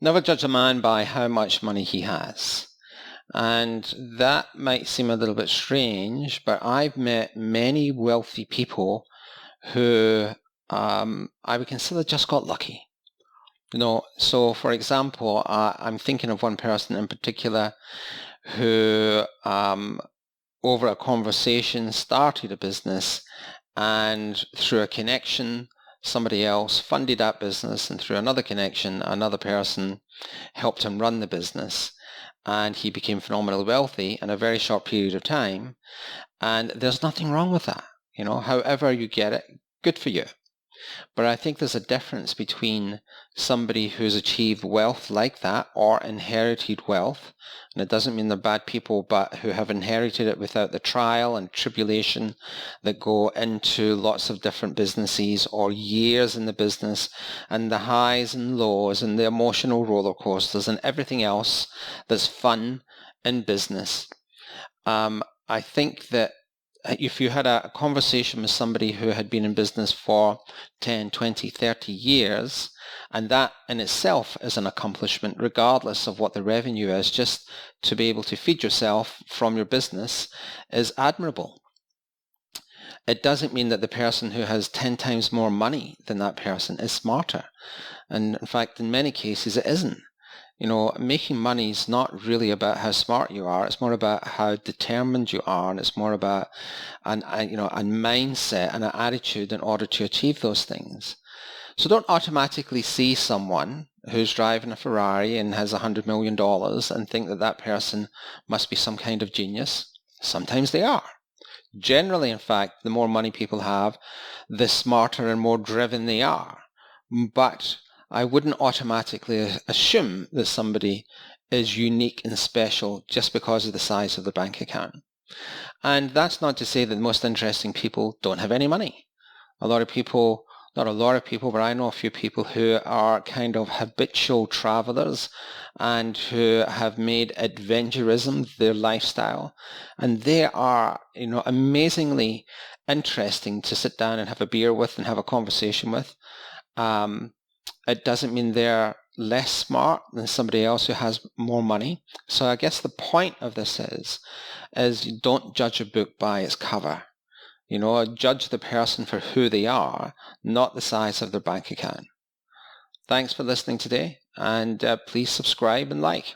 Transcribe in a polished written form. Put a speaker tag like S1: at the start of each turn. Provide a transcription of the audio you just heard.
S1: Never judge a man by how much money he has. And that might seem a little bit strange, but I've met many wealthy people who I would consider just got lucky. So for example, I'm thinking of one person in particular who over a conversation started a business, and through a connection somebody else funded that business, and through another connection another person helped him run the business, and he became phenomenally wealthy in a very short period of time. And there's nothing wrong with that. However you get it, good for you. But I think there's a difference between somebody who's achieved wealth like that or inherited wealth. And it doesn't mean they're bad people, but who have inherited it without the trial and tribulation that go into lots of different businesses, or years in the business, and the highs and lows and the emotional roller coasters and everything else that's fun in business. I think that if you had a conversation with somebody who had been in business for 10, 20, 30 years, and that in itself is an accomplishment, regardless of what the revenue is, just to be able to feed yourself from your business is admirable. It doesn't mean that the person who has 10 times more money than that person is smarter. And in fact, in many cases, it isn't. Making money is not really about how smart you are. It's more about how determined you are, and it's more about a mindset and an attitude in order to achieve those things. So don't automatically see someone who's driving a Ferrari and has $100 million and think that that person must be some kind of genius. Sometimes they are. Generally, in fact, the more money people have, the smarter and more driven they are. But I wouldn't automatically assume that somebody is unique and special just because of the size of the bank account. And that's not to say that the most interesting people don't have any money. Not a lot of people, but I know a few people who are kind of habitual travelers and who have made adventurism their lifestyle. And they are, amazingly interesting to sit down and have a beer with and have a conversation with. It doesn't mean they're less smart than somebody else who has more money. So I guess the point of this is you don't judge a book by its cover. Judge the person for who they are, not the size of their bank account. Thanks for listening today, and please subscribe and like.